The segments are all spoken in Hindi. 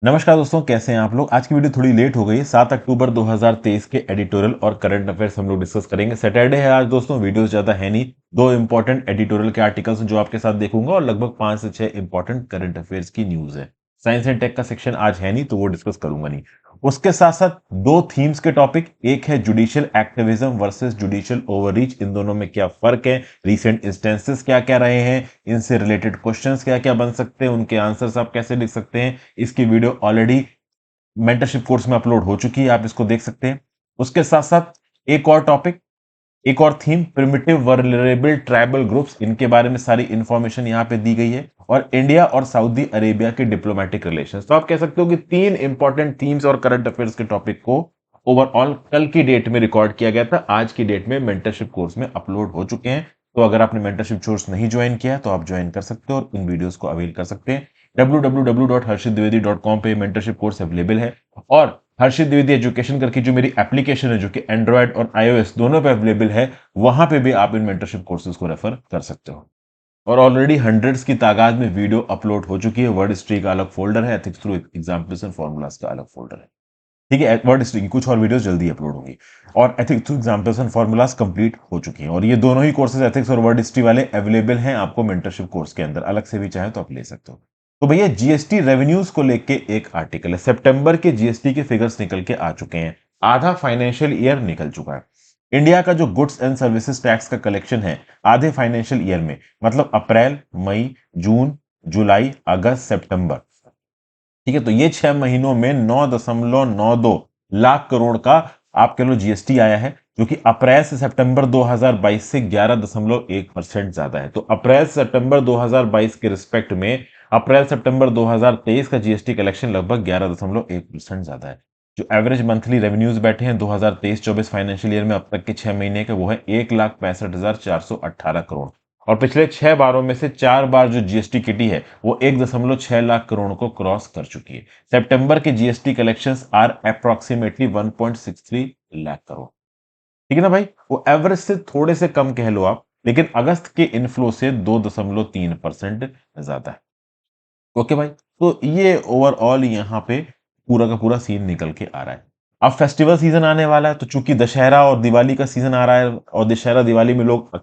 नमस्कार दोस्तों, कैसे हैं आप लोग। आज की वीडियो थोड़ी लेट हो गई। 7 अक्टूबर 2023 के एडिटोरियल और करंट अफेयर्स हम लोग डिस्कस करेंगे। सैटरडे है आज दोस्तों, वीडियोस ज्यादा है नहीं। दो इंपॉर्टेंट एडिटोरियल के आर्टिकल्स जो आपके साथ देखूंगा और लगभग 5 से 6 इंपॉर्टेंट करंट अफेयर्स की न्यूज है। साइंस एंड टेक का सेक्शन आज है नहीं तो वो डिस्कस करूंगा नहीं। उसके साथ साथ दो थीम्स के टॉपिक, एक है judicial activism versus judicial overreach, इन दोनों में क्या फर्क है, रीसेंट इंस्टेंसेस क्या क्या रहे हैं, इनसे रिलेटेड क्वेश्चंस क्या क्या बन सकते हैं, उनके आंसर्स आप कैसे लिख सकते हैं। इसकी वीडियो ऑलरेडी मेंटरशिप कोर्स में अपलोड हो चुकी है, आप इसको देख सकते हैं। उसके साथ साथ एक और टॉपिक, एक और theme, primitive vulnerable tribal groups, इनके बारे में सारी इंफॉर्मेशन यहां पे दी गई है। और इंडिया और सऊदी अरेबिया के डिप्लोमेटिक रिलेशंस। तो आप कह सकते हो कि तीन इंपॉर्टेंट थीम्स और करंट अफेयर्स के टॉपिक को ओवरऑल कल की डेट में रिकॉर्ड किया गया था, आज की डेट में मेंटरशिप कोर्स में अपलोड हो चुके हैं। तो अगर आपने मेंटरशिप कोर्स नहीं ज्वाइन किया है तो आप ज्वाइन कर सकते हो और इन वीडियोस को अवेल कर सकते हैं। www.harshitdwedi.com पे मेंटरशिप कोर्स अवेलेबल है। और हर्षित द्विवेदी एजुकेशन करके जो मेरी एप्लीकेशन है, जो कि एंड्रॉयड और आईओएस दोनों पे अवेलेबल है, वहां पे भी आप इन मेंटरशिप कोर्सेज को रेफर कर सकते हो। और ऑलरेडी हंड्रेड्स की तादाद में वीडियो अपलोड हो चुकी है। वर्ड हिस्ट्री का अलग फोल्डर है, ethics through examples and formulas का अलग फोल्डर है। ठीक है, वर्ड हिस्ट्री की कुछ और वीडियोस जल्दी अपलोड होंगी। और ethics through examples and formulas complete हो चुकी हैं। और ये दोनों ही कोर्सेज, एथिक्स और वर्ड हिस्ट्री वाले, अवेलेबल हैं आपको मेंटरशिप कोर्स के अंदर। अलग से भी चाहे तो आप ले सकते हो। तो भैया, जीएसटी रेवेन्यूज को लेके एक आर्टिकल है। सितंबर के जीएसटी के फिगर्स निकल के आ चुके हैं। आधा फाइनेंशियल ईयर निकल चुका है। इंडिया का जो गुड्स एंड सर्विसेज टैक्स का कलेक्शन है आधे फाइनेंशियल ईयर में, मतलब अप्रैल, मई, जून, जुलाई, अगस्त, सितंबर, ठीक है, तो ये 6 महीनों में 9.92 लाख करोड़ का आप कह लो जीएसटी आया है, जो कि अप्रैल से सितंबर 2022 से 11.1% ज्यादा है। तो अप्रैल से सितंबर 2022 के रिस्पेक्ट में अप्रैल सितंबर 2023 का जीएसटी कलेक्शन लगभग 11.1% ज्यादा है। जो एवरेज मंथली रेवेन्यूज बैठे हैं 2023-24 फाइनेंशियल ईयर में अब तक के 6 महीने के, वो है 1,65,418 करोड़। और पिछले 6 बारों में से 4 बार जो जीएसटी किटी है वो 1.6 लाख करोड़ को क्रॉस कर चुकी है। सितंबर के GST collections are approximately 1.63 lakh crore. ठीक है ना भाई, वो एवरेज से थोड़े से कम कह लो आप, लेकिन अगस्त के इनफ्लो से 2.3% ज्यादा है। ओके भाई, तो ये ओवरऑल यहाँ पे पूरा का पूरा सीन निकल के आ रहा है। अब फेस्टिवल सीजन आने वाला है, तो चूंकि दशहरा और दिवाली का सीजन आ रहा है और दशहरा दिवाली में लोग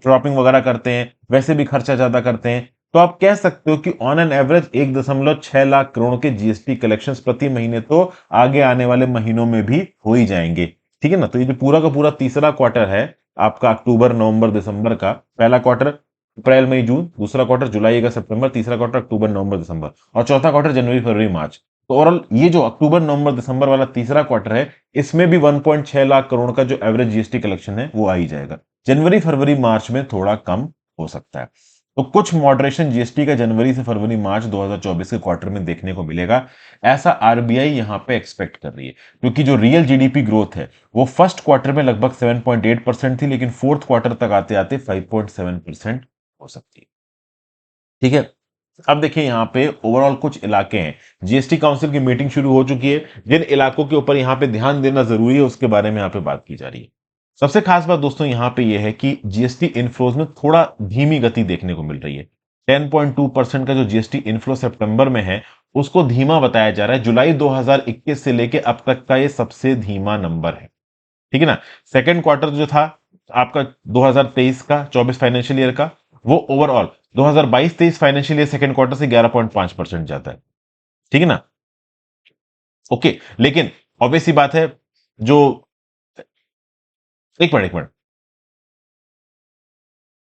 शॉपिंग वगैरह करते हैं, वैसे भी खर्चा ज्यादा करते हैं, तो आप कह सकते हो कि on an average 1.6 lakh crore के जीएसटी कलेक्शंस प्रति महीने तो आगे आने वाले महीनों में भी हो ही जाएंगे। ठीक है ना। तो ये जो पूरा का पूरा तीसरा क्वार्टर है आपका, अक्टूबर नवंबर दिसंबर का, पहला क्वार्टर अप्रैल मई जून, दूसरा क्वार्टर जुलाई अगस्त सितंबर, तीसरा क्वार्टर अक्टूबर नवंबर दिसंबर, और चौथा क्वार्टर जनवरी फरवरी मार्च। तो ओवरऑल ये जो अक्टूबर नवंबर दिसंबर वाला तीसरा क्वार्टर है, इसमें भी 1.6 लाख करोड़ का जो एवरेज जीएसटी कलेक्शन है वो आ ही जाएगा। जनवरी फरवरी मार्च में थोड़ा कम हो सकता है। तो कुछ मॉडरेशन जीएसटी का जनवरी से फरवरी मार्च 2024 के क्वार्टर में देखने को मिलेगा, ऐसा आरबीआई यहां पे एक्सपेक्ट कर रही है। क्योंकि जो रियल जीडीपी ग्रोथ है वो फर्स्ट क्वार्टर में लगभग 7.8% थी, लेकिन फोर्थ क्वार्टर तक आते आते 5.7% हो सकती है। ठीक है। अब देखिए यहां पे ओवरऑल कुछ इलाके हैं, जीएसटी काउंसिल की मीटिंग शुरू हो चुकी है। जिन इलाकों के ऊपर यहां पे ध्यान देना जरूरी है उसके बारे में यहां पे बात की जा रही है। सबसे खास बात दोस्तों यहां पे यह है कि जीएसटी इनफ्लोज में थोड़ा धीमी गति देखने को मिल रही है। 10.2% का जो जीएसटी इनफ्लो सितंबर में है उसको धीमा बताया जा रहा है। जुलाई 2021 से लेके अब तक का ये सबसे धीमा नंबर है। ठीक है ना। सेकेंड क्वार्टर जो था आपका 2023 का 24 फाइनेंशियल ईयर का, वो overall 2022-23 financial year second quarter से 11.5% जाता है। ठीक है ना। ओके, लेकिन ऑब्वियस सी बात है, जो एक मिनट,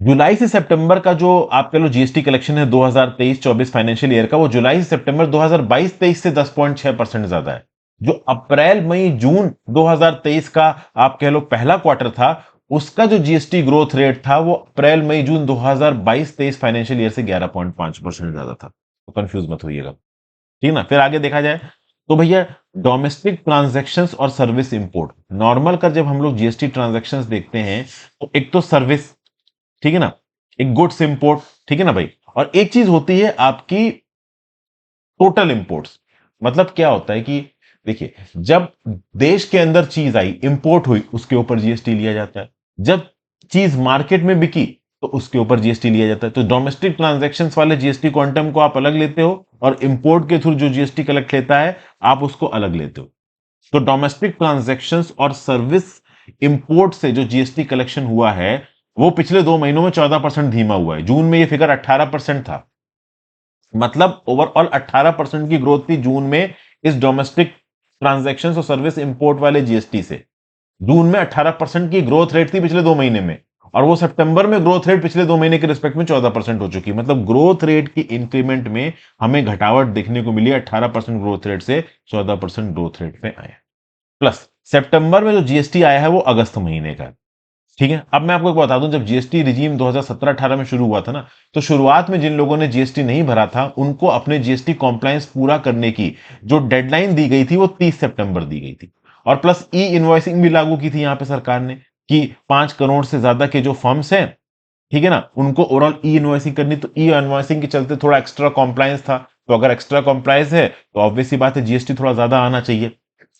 जुलाई से सितंबर का जो आप कह लो जीएसटी कलेक्शन है 2023-24 फाइनेंशियल ईयर का, वो जुलाई से सितंबर 2022-23 से 10.6% ज्यादा है। जो अप्रैल मई जून 2023 का आप कह लो पहला क्वार्टर था, उसका जो जीएसटी ग्रोथ रेट था वो अप्रैल मई जून 2022-23 फाइनेंशियल ईयर से 11.5% ज्यादा था। तो कंफ्यूज मत होइएगा। ठीक है ना। फिर आगे देखा जाए तो भैया, डोमेस्टिक ट्रांजैक्शंस और सर्विस इंपोर्ट, नॉर्मल का जब हम लोग जीएसटी ट्रांजैक्शंस देखते हैं तो एक तो सर्विस, ठीक है ना, एक गुड्स इंपोर्ट, ठीक है ना भाई, और एक चीज होती है आपकी टोटल इंपोर्ट्स। मतलब क्या होता है कि देखिए, जब देश के अंदर चीज आई, इंपोर्ट हुई, उसके ऊपर जीएसटी लिया जाता है। जब चीज मार्केट में बिकी तो उसके ऊपर जीएसटी लिया जाता है। तो डोमेस्टिक ट्रांजैक्शंस वाले जीएसटी क्वांटम को आप अलग लेते हो और इंपोर्ट के थ्रू जो जीएसटी कलेक्ट लेता है आप उसको अलग लेते हो। तो डोमेस्टिक ट्रांजैक्शंस और सर्विस इंपोर्ट से जो जीएसटी कलेक्शन हुआ है वो पिछले 2 महीनों में 14% धीमा हुआ है। जून में ये फिगर 18% था, मतलब ओवरऑल 18% की ग्रोथ थी जून में इस डोमेस्टिक ट्रांजैक्शंस और सर्विस इंपोर्ट वाले जीएसटी से। जून में 18% की ग्रोथ रेट थी पिछले 2 महीने में, और वो सितंबर में ग्रोथ रेट पिछले 2 महीने के रिस्पेक्ट में 14% हो चुकी है। मतलब ग्रोथ रेट की इंक्रीमेंट में हमें घटावट देखने को मिली, 18% ग्रोथ रेट से 14% ग्रोथ रेट पे आया। प्लस सितंबर में जो जीएसटी आया है वो अगस्त महीने का, ठीक है। अब मैं आपको एक बता दूं, जब जीएसटी रिजीम 2017-18 में शुरू हुआ था ना, तो शुरुआत में जिन लोगों ने जीएसटी नहीं भरा था उनको अपने जीएसटी कॉम्प्लायंस पूरा करने की जो डेडलाइन दी गई थी वो 30 सितंबर दी गई थी। और प्लस ई इनवॉइसिंग भी लागू की थी यहां पे सरकार ने कि 5 करोड़ से ज्यादा के जो फर्म्स हैं, ठीक है ना, उनको ओवरऑल ई इनवॉइसिंग करनी। तो ई इनवॉइसिंग के चलते थोड़ा एक्स्ट्रा कॉम्प्लायंस था, तो अगर एक्स्ट्रा कॉम्प्लायंस है तो ऑब्वियसली बात है जीएसटी थोड़ा ज्यादा आना चाहिए।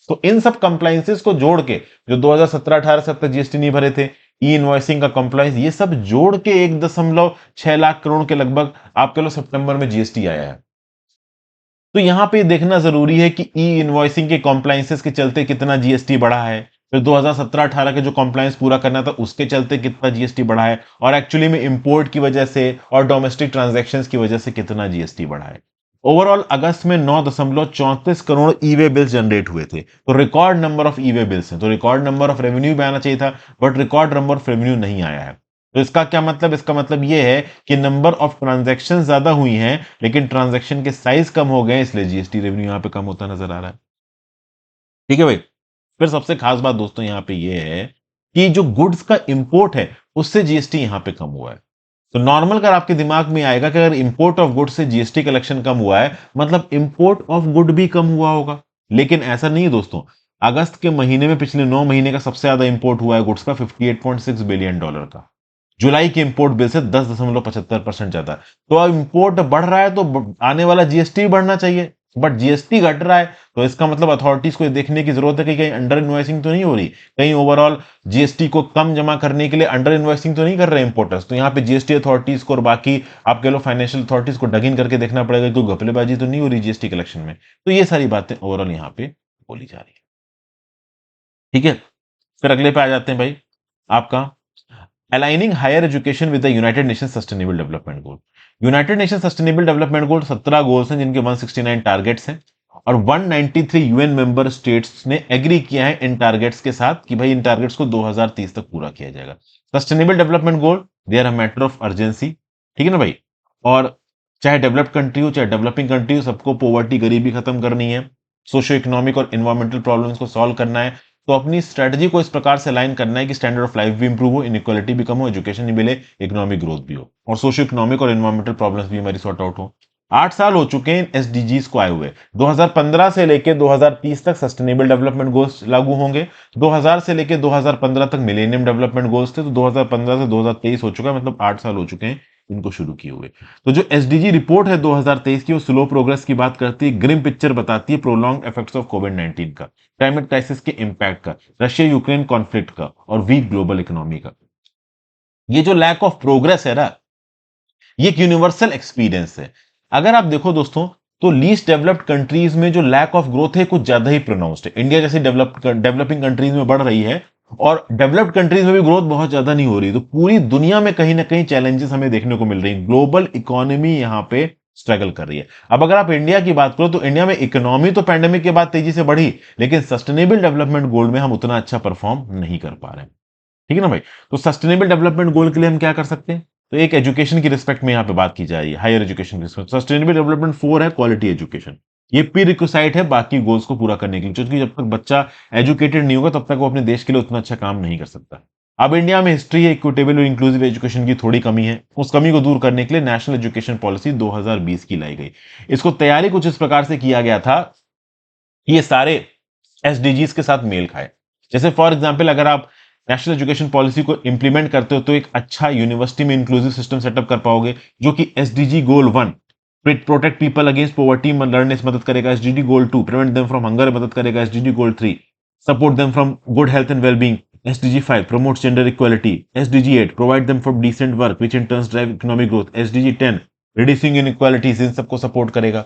तो इन सब कंप्लायंसेस को जोड़ के जो 2017-18 से अब तक जीएसटी नहीं भरे थे, ई इनवॉइसिंग का कंप्लायंस, ये सब जोड़ के 1.6 लाख करोड़ के लगभग आप कह लो सितंबर में जीएसटी आया है। तो यहां पे देखना जरूरी है कि ई इनवॉइसिंग के कंप्लायंसेस के चलते कितना जीएसटी बढ़ा है, फिर 2017-18 के जो कंप्लायंस पूरा करना था उसके चलते कितना जीएसटी बढ़ा है, और एक्चुअली में इंपोर्ट की वजह से और डोमेस्टिक ट्रांजैक्शंस की वजह से कितना जीएसटी बढ़ा है। ओवरऑल अगस्त में 9.34 करोड़ ई वे बिल्स जनरेट हुए थे। तो record number of E way bills हैं। तो रिकॉर्ड नंबर ऑफ रेवेन्यू भी आना चाहिए था, but record number of revenue नहीं आया है। तो इसका क्या मतलब? इसका मतलब यह है कि नंबर ऑफ ट्रांजैक्शन ज्यादा हुई हैं लेकिन ट्रांजैक्शन के साइज कम हो गए, इसलिए जीएसटी रेवेन्यू यहां पे कम होता नजर आ रहा है। ठीक है भाई। फिर सबसे खास बात दोस्तों यहां पे यह है कि जो गुड्स का इंपोर्ट है उससे जीएसटी यहां पे कम हुआ है। तो नॉर्मल अगर आपके दिमाग में आएगा कि अगर इंपोर्ट ऑफ गुड्स से जीएसटी कलेक्शन कम हुआ है मतलब इंपोर्ट ऑफ गुड भी कम हुआ होगा, लेकिन ऐसा नहीं है दोस्तों। अगस्त के महीने में पिछले 9 महीने का सबसे ज्यादा इंपोर्ट हुआ है गुड्स का, $58.6 बिलियन का। जुलाई के इंपोर्ट बिल से 10.75% ज्यादा। तो अब इंपोर्ट बढ़ रहा है तो आने वाला जीएसटी भी बढ़ना चाहिए, बट जीएसटी घट रहा है। तो इसका मतलब अथॉरिटीज को देखने की जरूरत है कि कहीं अंडर इन्वॉइसिंग तो नहीं हो रही, कहीं ओवरऑल जीएसटी को कम जमा करने के लिए अंडर इन्वॉइसिंग तो नहीं कर रहे इंपोर्टर्स। तो यहाँ पे जीएसटी अथॉरिटीज को और बाकी आप कह लो फाइनेंशियल अथॉरिटीज को डग इन करके देखना पड़ेगा कि कोई घपलेबाजी तो नहीं हो रही जीएसटी कलेक्शन में। तो ये सारी बातें ओवरऑल यहाँ पे बोली जा रही है। ठीक है, फिर अगले पे आ जाते हैं भाई, आपका aligning higher education with the United Nation sustainable development goal. United Nation sustainable development goal 17 goals हैं जिनके 169 टारगेट्स हैं, और 193 यूएन मेंबर स्टेट्स ने एग्री किया है इन टारगेट्स के साथ कि भाई इन टारगेट्स को 2030 तक पूरा किया जाएगा। Sustainable development goal they are a matter of urgency, ठीक है ना भाई। और चाहे डेवलप्ड कंट्री हो चाहे डेवलपिंग कंट्री हो, सबको पॉवर्टी गरीबी खत्म करनी है, सोशियो इकोनॉमिक और इन्वायरमेंटल प्रॉब्लम्स को सॉल्व करना है। तो अपनी स्ट्रेटजी को इस प्रकार से अलाइन करना है कि स्टैंडर्ड ऑफ लाइफ भी इंप्रूव हो, इनइक्वालिटी भी कम हो, एजुकेशन भी मिले, इकोनॉमिक ग्रोथ भी हो, और सोशियो इकोनॉमिक और इन्वायरमेंटल प्रॉब्लम्स भी हमारी सॉर्ट आउट हो। 8 साल हो चुके हैं एसडीजीज को आए हुए। 2015 से लेकर 2030 तक सस्टेनेबल डेवलपमेंट गोल्स लागू होंगे। 2000 से लेकर 2015 तक मिलेनियम डेवलपमेंट गोल्स थे। तो 2015 से 2023 हो चुका है, मतलब 8 साल हो चुके हैं इनको शुरू किए हुए। तो जो एसडीजी रिपोर्ट है 2023 की वो स्लो प्रोग्रेस की बात करती है, ग्रिम पिक्चर बताती है प्रोलॉन्ग इफेक्ट्स ऑफ कोविड-19 का, क्लाइमेट क्राइसिस के इंपैक्ट का, रशिया यूक्रेन कॉन्फ्लिक्ट का, और वीक ग्लोबल इकोनॉमी का। ये जो लैक ऑफ प्रोग्रेस है ना, ये एक यूनिवर्सल एक्सपीरियंस है। अगर आप देखो दोस्तों तो लीस्ट डेवलप्ड कंट्रीज में जो लैक ऑफ ग्रोथ है कुछ ज्यादा ही प्रोनाउंस्ड है। इंडिया जैसी डेवलपिंग कंट्रीज में बढ़ रही है और डेवलप्ड कंट्रीज में भी ग्रोथ बहुत ज्यादा नहीं हो रही। तो पूरी दुनिया में कहीं ना कहीं चैलेंजेस हमें देखने को मिल रही है। ग्लोबल इकोनॉमी यहां पे स्ट्रगल कर रही है। अब अगर आप इंडिया की बात करो तो इंडिया में इकोनॉमी तो पैंडेमिक के बाद तेजी से बढ़ी, लेकिन सस्टेनेबल डेवलपमेंट गोल में हम उतना अच्छा परफॉर्म नहीं कर पा रहे हैं। ठीक है ना भाई। तो सस्टेनेबल डेवलपमेंट गोल के लिए हम क्या कर सकते हैं? तो एक एजुकेशन की रिस्पेक्ट में यहां पे बात की जा रही है, हायर एजुकेशन की रिस्पेक्ट। सस्टेनेबल डेवलपमेंट 4 है क्वालिटी एजुकेशन। ये प्री रिक्विसाइट है बाकी गोल्स को पूरा करने के लिए, क्योंकि जब तक बच्चा एजुकेटेड नहीं होगा तब तक वो अपने देश के लिए उतना अच्छा काम नहीं कर सकता। अब इंडिया में हिस्ट्री है इक्विटेबल और इंक्लूसिव एजुकेशन की थोड़ी कमी है। उस कमी को दूर करने के लिए नेशनल एजुकेशन पॉलिसी 2020 की लाई गई। इसको तैयारी कुछ इस प्रकार से किया गया था कि ये सारे एसडीजीज के साथ मेल खाए। जैसे फॉर एग्जाम्पल अगर आप नेशनल एजुकेशन पॉलिसी को इंप्लीमेंट करते हो तो एक अच्छा यूनिवर्सिटी में इंक्लूसिव सिस्टम सेटअप कर पाओगे, जो कि एसडीजी गोल 1 प्रोटेक्ट पीपल अगेंस्ट पॉवर्टी लड़ने से मदद करेगा, SDG goal 2 prevent them from hunger मदद करेगा, SDG goal 3 support them from good health and wellbeing SDG 5 promotes gender equality. SDG 8 provide them for decent work, which in turn drive economic growth. SDG 10 reducing inequalities, इन सबको सपोर्ट करेगा।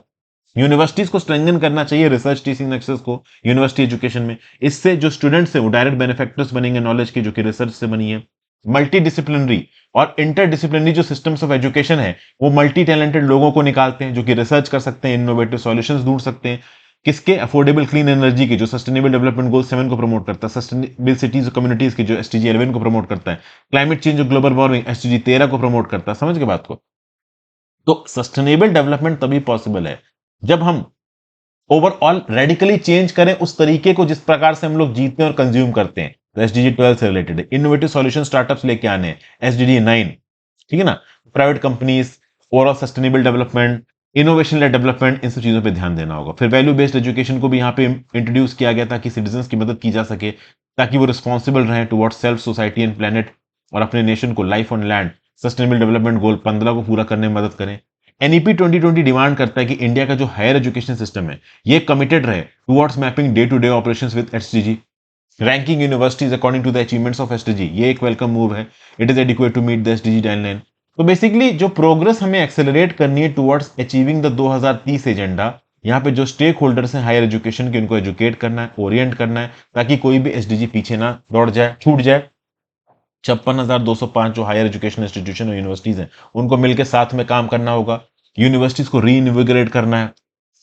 यूनिवर्सिटीज को स्ट्रेंथन करना चाहिए रिसर्च टीचिंग नेक्सस को यूनिवर्सिटी एजुकेशन में। इससे जो स्टूडेंट्स है वो डायरेक्ट बेनिफिक्टर्स बनेंगे नॉलेज के, जो कि रिसर्च से बनी है। मल्टी डिसिप्लिनरी और इंटर डिसिप्लिनरी जो सिस्टम्स ऑफ एजुकेशन है वो मल्टी टैलेंटेड लोगों को निकालते हैं जो कि रिसर्च कर सकते हैं, इनोवेटिव सॉल्यूशंस ढूंढ सकते हैं। किसके? अफोर्डेबल क्लीन एनर्जी की, जो सस्टेनेबल डेवलपमेंट गोल 7 को प्रमोट करता है। सस्टेनेबल सिटीज कम्युनिटीज की, जो एसडीजी 11 को प्रमोट करता है। क्लाइमेट चेंज और ग्लोबल वार्मिंग एसडीजी 13 को प्रमोट करता है। समझ के बात को? तो सस्टेनेबल डेवलपमेंट तभी पॉसिबल है जब हम ओवरऑल रेडिकली चेंज करें उस तरीके को जिस प्रकार से हम लोग जीते हैं और कंज्यूम करते हैं। तो एसडीजी 12 से रिलेटेड है। इनोवेटिव सॉल्यूशन स्टार्टअप्स लेके आने हैं, एसडीजी 9, ठीक है ना। Private companies, overall sustainable development, innovation led development, इन सब चीजों पे ध्यान देना होगा। फिर वैल्यू बेस्ड एजुकेशन को भी यहाँ पे इंट्रोड्यूस किया गया ताकि सिटीजन्स की मदद की जा सके, ताकि वो रिस्पॉन्सिबल रहें towards self, society and planet, और अपने नेशन को life on land sustainable development गोल 15 को पूरा करने में मदद करें। एनईपी 2020 डिमांड करता है कि इंडिया का जो हायर एजुकेशन सिस्टम है ये कमिटेड रहे towards mapping day to day operations with SDG, ranking universities according to the achievements of SDG. ये एक वेलकम मूव है। It is adequate to meet the SDG timeline. तो बेसिकली जो प्रोग्रेस हमें एक्सेलरेट करनी है टुवर्ड्स अचीविंग द 2030 एजेंडा, यहाँ पे जो स्टेक होल्डर्स हैं हायर एजुकेशन के, उनको एजुकेट करना है, ओरिएंट करना है, ताकि कोई भी एसडीजी पीछे ना दौड़ जाए, छूट जाए। 56,205 जो हायर एजुकेशन इंस्टीट्यूशन और यूनिवर्सिटीज हैं उनको मिलकर साथ में काम करना होगा। यूनिवर्सिटीज को रीइन्विगोरेट करना है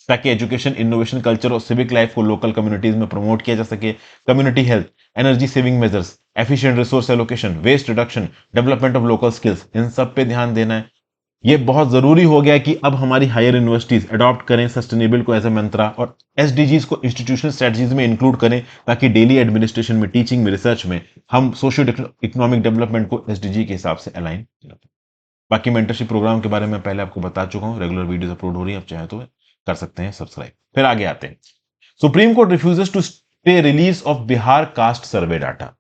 ताकि एजुकेशन, इनोवेशन, कल्चर और सिविक लाइफ को लोकल कम्युनिटीज में प्रमोट किया जा सके। Community health, energy saving measures, efficient resource allocation, waste reduction, development of local skills, इन सब पे ध्यान देना है। ये बहुत जरूरी हो गया कि अब हमारी हायर यूनिवर्सिटीज अडॉप्ट करें सस्टेनेबल को एज ए मंत्रा और एसडीजीज को इंस्टीट्यूशनल स्ट्रेटजीज में इंक्लूड करें, ताकि डेली एडमिनिस्ट्रेशन में, टीचिंग में, रिसर्च में हम सोशियो इकोनॉमिक डेवलपमेंट को एसडीजी के हिसाब से अलाइन करें। बाकी मेंटरशिप प्रोग्राम के बारे में पहले आपको बता चुका हूं, रेगुलर वीडियोस अपलोड हो रही है, आप चाहे तो कर सकते हैं सब्सक्राइब। फिर आगे आते हैं। Supreme Court refuses to stay release of Bihar caste survey data.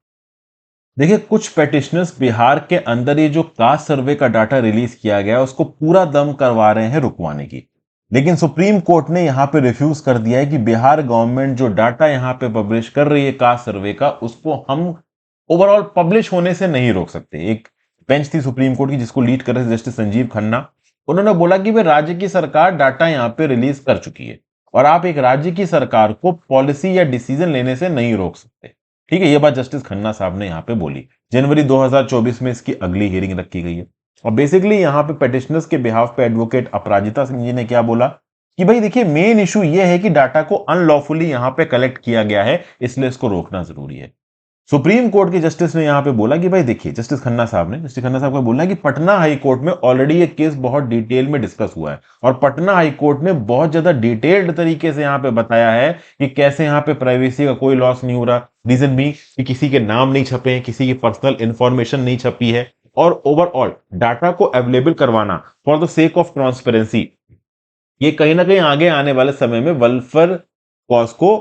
देखिए, कुछ पेटिशनर्स बिहार के अंदर ये जो कास्ट सर्वे का डाटा रिलीज किया गया उसको पूरा दम करवा रहे हैं रुकवाने की, लेकिन सुप्रीम कोर्ट ने यहां पे रिफ्यूज कर दिया है कि बिहार गवर्नमेंट जो डाटा यहां पे पब्लिश कर रही है कास्ट सर्वे का, उसको हम ओवरऑल पब्लिश होने से नहीं रोक सकते। एक बेंच थी सुप्रीम कोर्ट की जिसको लीड कर रहे थे जस्टिस संजीव खन्ना, उन्होंने बोला कि वे राज्य की सरकार डाटा यहां पे रिलीज कर चुकी है और आप एक राज्य की सरकार को पॉलिसी या डिसीजन लेने से नहीं रोक सकते। ठीक है, ये बात जस्टिस खन्ना साहब ने यहां पे बोली। जनवरी 2024 में इसकी अगली हियरिंग रखी गई है और बेसिकली यहां पे पेटिशनर्स के बिहाफ पे एडवोकेट अपराजिता सिंह जी ने क्या बोला कि भाई देखिए, मेन इशू ये है कि डाटा को अनलॉफुली यहां पे कलेक्ट किया गया है, इसलिए इसको रोकना जरूरी है। सुप्रीम कोर्ट के जस्टिस ने यहां पे बोला कि भाई देखिए, जस्टिस खन्ना साहब का बोलना है कि पटना हाई कोर्ट में ऑलरेडी ये केस बहुत डिटेल में डिस्कस हुआ है और पटना हाई कोर्ट ने बहुत ज्यादा डिटेल्ड तरीके से यहां पे बताया है कि कैसे यहां पे प्राइवेसी का कोई लॉस नहीं हो रहा। रीजन भी कि किसी के नाम नहीं छपे हैं, किसी की पर्सनल इंफॉर्मेशन नहीं छपी है और ओवरऑल डाटा को अवेलेबल करवाना for the sake of transparency, ये कहीं ना कहीं आगे आने वाले समय में वेलफेयर कॉज को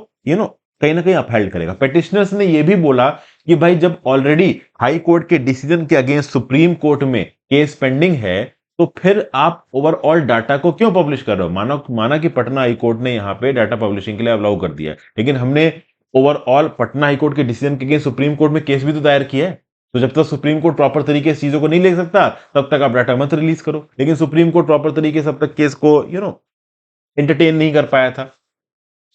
कहीं ना कहीं अपहेल्ड करेगा। पेटिशनर्स ने यह भी बोला कि भाई जब ऑलरेडी हाई कोर्ट के डिसीजन के अगेंस्ट सुप्रीम कोर्ट में केस पेंडिंग है तो फिर आप ओवरऑल डाटा को क्यों पब्लिश कर रहे हो। माना कि पटना हाई कोर्ट ने यहां पे डाटा पब्लिशिंग के लिए अलाउ कर दिया है, लेकिन हमने ओवरऑल पटना हाई कोर्ट के डिसीजन के अगेंस्ट सुप्रीम कोर्ट में केस भी तो दायर किया है। तो जब तक सुप्रीम कोर्ट प्रॉपर तरीके से चीजों को नहीं ले सकता तब तक आप डाटा मत रिलीज करो, लेकिन सुप्रीम कोर्ट प्रॉपर तरीके से अब तक केस को एंटरटेन नहीं कर पाया था।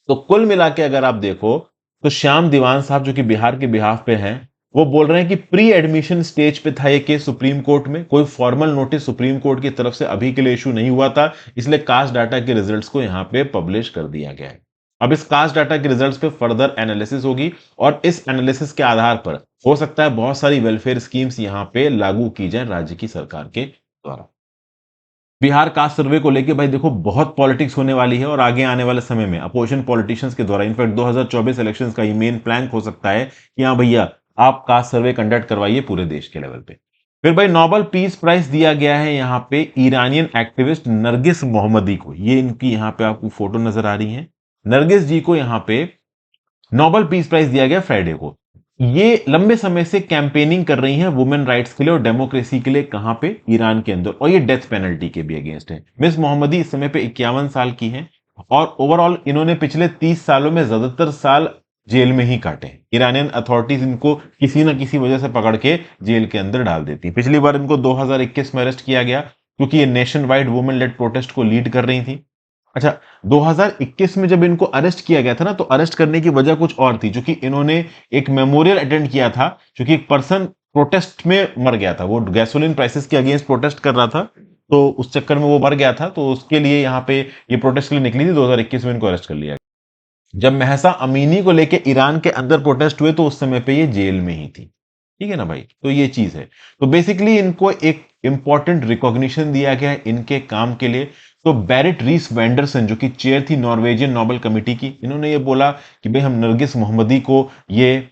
तो कुल मिला के अगर आप देखो तो श्याम दीवान साहब जो कि बिहार के बिहाफ पे हैं, वो बोल रहे हैं कि प्री एडमिशन स्टेज पे था ये केस सुप्रीम कोर्ट में, कोई फॉर्मल नोटिस सुप्रीम कोर्ट की तरफ से अभी के लिए इशू नहीं हुआ था, इसलिए कास्ट डाटा के रिजल्ट्स को यहां पे पब्लिश कर दिया गया है। अब इस कास्ट डाटा के रिजल्ट्स पे फर्दर एनालिसिस होगी और इस एनालिसिस के आधार पर हो सकता है बहुत सारी वेलफेयर स्कीम्स यहां पे लागू की जाए राज्य की सरकार के द्वारा। बिहार कास्ट सर्वे को लेके भाई देखो बहुत पॉलिटिक्स होने वाली है और आगे आने वाले समय में अपोजिशन पॉलिटिशियंस के द्वारा इनफैक्ट 2024 इलेक्शंस का ये मेन प्लान हो सकता है कि हाँ भैया आप कास्ट सर्वे कंडक्ट करवाइए पूरे देश के लेवल पे। फिर भाई नोबेल पीस प्राइज दिया गया है यहाँ पे ईरानियन एक्टिविस्ट नरगिस मोहम्मदी को, ये इनकी यहाँ पे आपको फोटो नजर आ रही है। नरगिस जी को यहाँ पे नोबेल पीस प्राइज दिया गया फ्राइडे को। ये लंबे समय से कैंपेनिंग कर रही हैं वुमेन राइट्स के लिए और डेमोक्रेसी के लिए, कहां पे, ईरान के अंदर, और ये डेथ पेनल्टी के भी अगेंस्ट है। मिस मोहम्मदी इस समय पे 51 साल की हैं और ओवरऑल इन्होंने पिछले 30 सालों में ज्यादातर साल जेल में ही काटे। ईरानियन अथॉरिटीज इनको किसी ना किसी वजह से पकड़ के जेल के अंदर डाल देती। पिछली बार इनको 2021 में अरेस्ट किया गया क्योंकि ये nation wide women lead protest को लीड कर रही थी। अच्छा, 2021 में जब इनको अरेस्ट किया गया था ना, तो अरेस्ट करने की वजह कुछ और थी, क्योंकि इन्होंने एक मेमोरियल अटेंड किया था, क्योंकि एक पर्सन प्रोटेस्ट में मर गया था। वो गैसोलीन प्राइसेस के अगेंस्ट प्रोटेस्ट कर रहा था, तो उस चक्कर में वो मर गया था, तो उसके लिए यहाँ पे ये प्रोटेस्ट के लिए निकली थी। 2021 में इनको अरेस्ट कर लिया गया। जब महसा अमीनी को लेके ईरान के अंदर प्रोटेस्ट हुए, तो उस समय पे ये जेल में ही थी। ठीक है ना भाई, तो ये चीज है। तो बेसिकली इनको एक इंपॉर्टेंट रिकॉग्निशन दिया गया है इनके काम के लिए। तो बैरिट रीस वेंडरसन, जो कि चेयर थी नॉर्वेजियन नोबेल कमेटी की, इन्होंने ये बोला कि भाई हम नरगिस मोहम्मदी को ये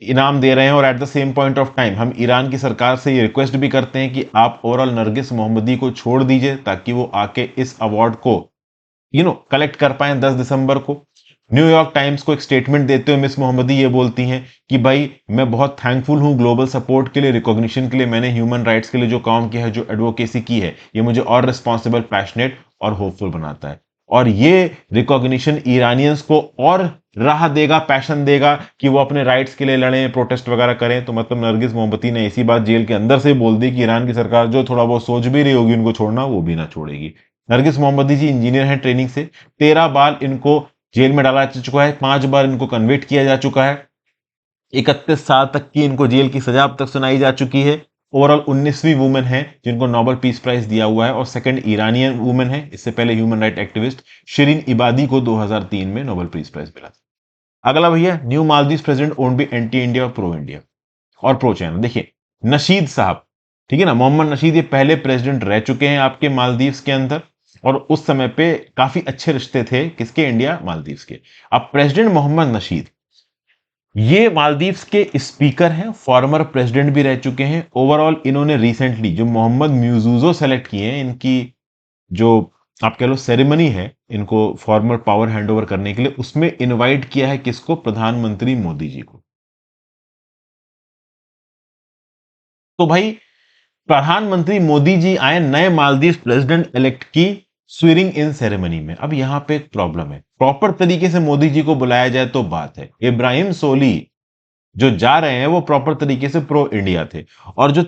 इनाम दे रहे हैं, और at the same point of time हम ईरान की सरकार से ये रिक्वेस्ट भी करते हैं कि आप ओवरऑल नरगिस मोहम्मदी को छोड़ दीजिए, ताकि वो आके इस अवार्ड को कलेक्ट कर पाए 10 दिसंबर को। न्यूयॉर्क टाइम्स को एक स्टेटमेंट देते हुए मिस मोहम्मदी ये बोलती हैं कि भाई मैं बहुत थैंकफुल हूं ग्लोबल सपोर्ट के लिए, रिकॉग्निशन के लिए। मैंने ह्यूमन राइट्स के लिए जो काम किया है, जो एडवोकेसी की है, ये मुझे और रिस्पॉन्सिबल, पैशनेट और होपफुल बनाता है। और ये रिकॉग्निशन ईरानियंस को और राह देगा, पैशन देगा कि वो अपने राइट्स के लिए लड़ें, प्रोटेस्ट वगैरह करें। तो मतलब नरगिस मोहम्मदी ने इसी बात जेल के अंदर से बोल दी कि ईरान की सरकार जो थोड़ा बहुत सोच भी रही होगी उनको छोड़ना, वो भी ना छोड़ेगी। नरगिस मोहम्मदी जी इंजीनियर हैं ट्रेनिंग से। 13 बार इनको जेल में डाला जा चुका है, 5 बार इनको कन्विक्ट किया जा चुका है, 31 साल तक की इनको जेल की सजा अब तक सुनाई जा चुकी है। ओवरऑल 19वीं वुमेन है जिनको नोबेल पीस प्राइज दिया हुआ है, और सेकंड ईरानियन वुमेन है। इससे पहले ह्यूमन राइट एक्टिविस्ट शिरीन इबादी को 2003 में नोबेल पीस प्राइज मिला था। अगला भैया, new Maldives president own be anti India और प्रो इंडिया और प्रो चाइना। देखिए नशीद साहब, ठीक है ना, मोहम्मद नशीद, ये पहले प्रेसिडेंट रह चुके हैं आपके मालदीव्स के अंदर, और उस समय पे काफी अच्छे रिश्ते थे किसके, इंडिया मालदीव्स के। अब प्रेसिडेंट मोहम्मद नशीद ये मालदीव्स के स्पीकर हैं, फॉर्मर प्रेसिडेंट भी रह चुके हैं। ओवरऑल इन्होंने रिसेंटली जो मोहम्मद म्यूजूजो सेलेक्ट किए हैं, इनकी जो आप कह लो सेरेमनी है इनको फॉर्मल पावर हैंडओवर करने के लिए, उसमें इनवाइट किया है किसको, प्रधानमंत्री मोदी जी को। तो भाई प्रधानमंत्री मोदी जी आए नए मालदीव प्रेसिडेंट इलेक्ट की स्वीरिंग इन सेरेमनी में। अब यहां पे एक प्रॉब्लम है, प्रॉपर तरीके से मोदी जी को बुलाया जाए तो बात है। इब्राहिम सोली जो जा रहे हैं वो प्रॉपर तरीके से प्रो इंडिया थे, और जो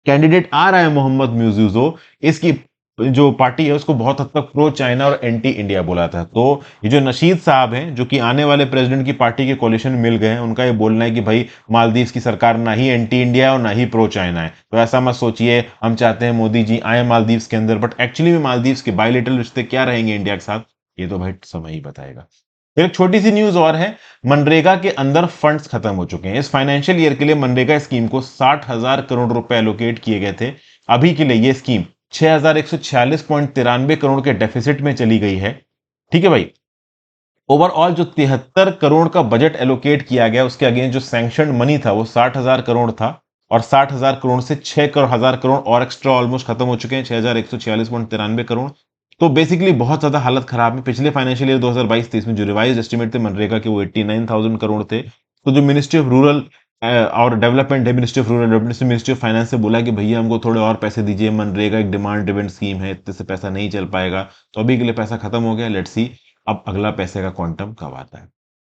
कैंडिडेट आ रहा है मोहम्मद म्यूजिजो, इसकी जो पार्टी है उसको बहुत हद तक प्रो चाइना और एंटी इंडिया बोला था। तो ये जो नशीद साहब हैं, जो कि आने वाले प्रेसिडेंट की पार्टी के कोलिशन मिल गए हैं, उनका ये बोलना है कि भाई मालदीव की सरकार ना ही एंटी इंडिया है और ना ही प्रो चाइना है। तो ऐसा मत सोचिए हम चाहते हैं मोदी जी आए मालदीव के अंदर, बट एक्चुअली में मालदीव के बायलेटरल रिश्ते क्या रहेंगे इंडिया के साथ, ये तो भाई समय ही बताएगा। फिर एक छोटी सी न्यूज और है, मनरेगा के अंदर फंड्स खत्म हो चुके हैं। इस फाइनेंशियल ईयर के लिए मनरेगा स्कीम को 60,000 करोड़ रुपए एलोकेट किए गए थे। अभी के लिए ये स्कीम 6,146.93 करोड़ के डेफिसिट में चली गई है। ठीक है भाई, ओवरऑल जो 73 करोड़ का बजट एलोकेट किया गया, उसके अगेंस्ट जो सैंक्शन मनी था वो 60,000 करोड़ था, और 60,000 करोड़ से 6,000 करोड़ और एक्स्ट्रा ऑलमोस्ट खत्म हो चुके हैं, 6,146.93 करोड़। तो बेसिकली बहुत ज्यादा हालत खराब है। पिछले फाइनेंशियल ईयर 2022-23 में जो रिवाइज एस्टिमेट थे मनरेगा के वो 89,000 करोड़ थे। तो जो मिनिस्ट्री ऑफ रूरल और डेवलपमेंट है, मिनिस्ट्री ऑफ रूरल डेवलपमेंट से मिनिस्ट्री ऑफ फाइनेंस से बोला कि भैया हमको थोड़े और पैसे दीजिए, मनरेगा एक डिमांड ड्रिवन स्कीम है, इतने से पैसा नहीं चल पाएगा। तो अभी के लिए पैसा खत्म हो गया, लेट्स सी अब अगला पैसे का क्वांटम कब आता है।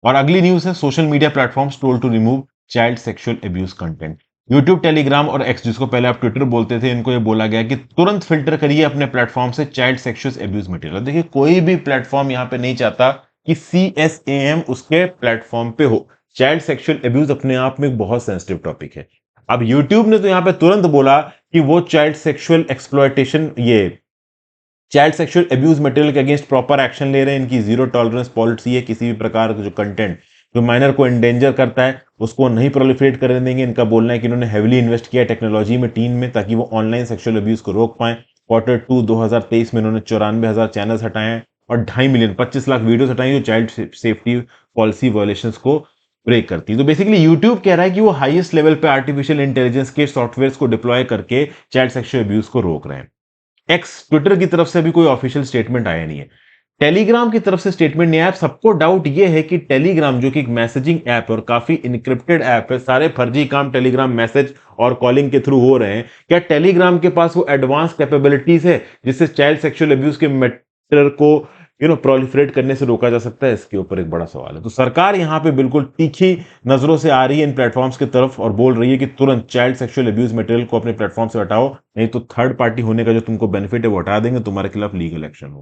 और अगली न्यूज है, social media platforms told to remove child sexual abuse content. YouTube, Telegram और एक्स, जिसको पहले आप ट्विटर बोलते थे, इनको ये बोला गया कि तुरंत फिल्टर करिए अपने प्लेटफॉर्म से चाइल्ड सेक्सुअल अब्यूज मटेरियल। देखिए कोई भी प्लेटफॉर्म यहां पे नहीं चाहता कि CSAM उसके प्लेटफॉर्म पे हो। चाइल्ड सेक्सुअल अब्यूज अपने आप में एक बहुत सेंसिटिव टॉपिक है। अब यूट्यूब ने तो यहां पे तुरंत बोला कि वो चाइल्ड सेक्सुअल एक्सप्लॉयटेशन, ये चाइल्ड सेक्सुअल अब्यूज मटेरियल के अगेंस्ट प्रॉपर एक्शन ले रहे हैं। इनकी जीरो टॉलरेंस पॉलिसी है, किसी भी प्रकार का जो कंटेंट जो माइनर को एंडेंजर करता है उसको नहीं प्रोलिफरेट करने देंगे। इनका बोलना है कि इन्होंने हेविली इन्वेस्ट किया टेक्नोलॉजी में, टीम में, ताकि वो ऑनलाइन सेक्सुअल अब्यूज को रोक पाए। Q2 2023 में इन्होंने 94,000 चैनल्स हटाए हैं और 2.5 मिलियन 25 लाख वीडियोस हटाई जो चाइल्ड सेफ्टी पॉलिसी वायलेशंस को ब्रेक करती है। तो बेसिकली यूट्यूब कह रहा है कि वो हाईएस्ट लेवल पे आर्टिफिशियल इंटेलिजेंस के सॉफ्टवेयर को डिप्लॉय करके चाइल्ड सेक्सुअल अब्यूज को रोक रहे हैं। एक्स, ट्विटर की तरफ से अभी कोई ऑफिशियल स्टेटमेंट आया नहीं है। टेलीग्राम की तरफ से स्टेटमेंट नहीं आया। सबको डाउट ये है कि टेलीग्राम जो कि एक मैसेजिंग ऐप है और काफी इनक्रिप्टेड ऐप है, सारे फर्जी काम टेलीग्राम मैसेज और कॉलिंग के थ्रू हो रहे हैं, क्या टेलीग्राम के पास वो एडवांस कैपेबिलिटीज है जिससे चाइल्ड सेक्सुअल अब्यूज के मैटर को प्रोलिफरेट करने से रोका जा सकता है, इसके ऊपर एक बड़ा सवाल है। तो सरकार यहाँ पे बिल्कुल तीखी नजरों से आ रही है इन प्लेटफॉर्म्स की तरफ और बोल रही है कि तुरंत चाइल्ड सेक्सुअल अब्यूज मटेरियल को अपने प्लेटफॉर्म से हटाओ, नहीं तो थर्ड पार्टी होने का जो तुमको बेनिफिट है वो हटा देंगे, तुम्हारे खिलाफ लीगल एक्शन हो।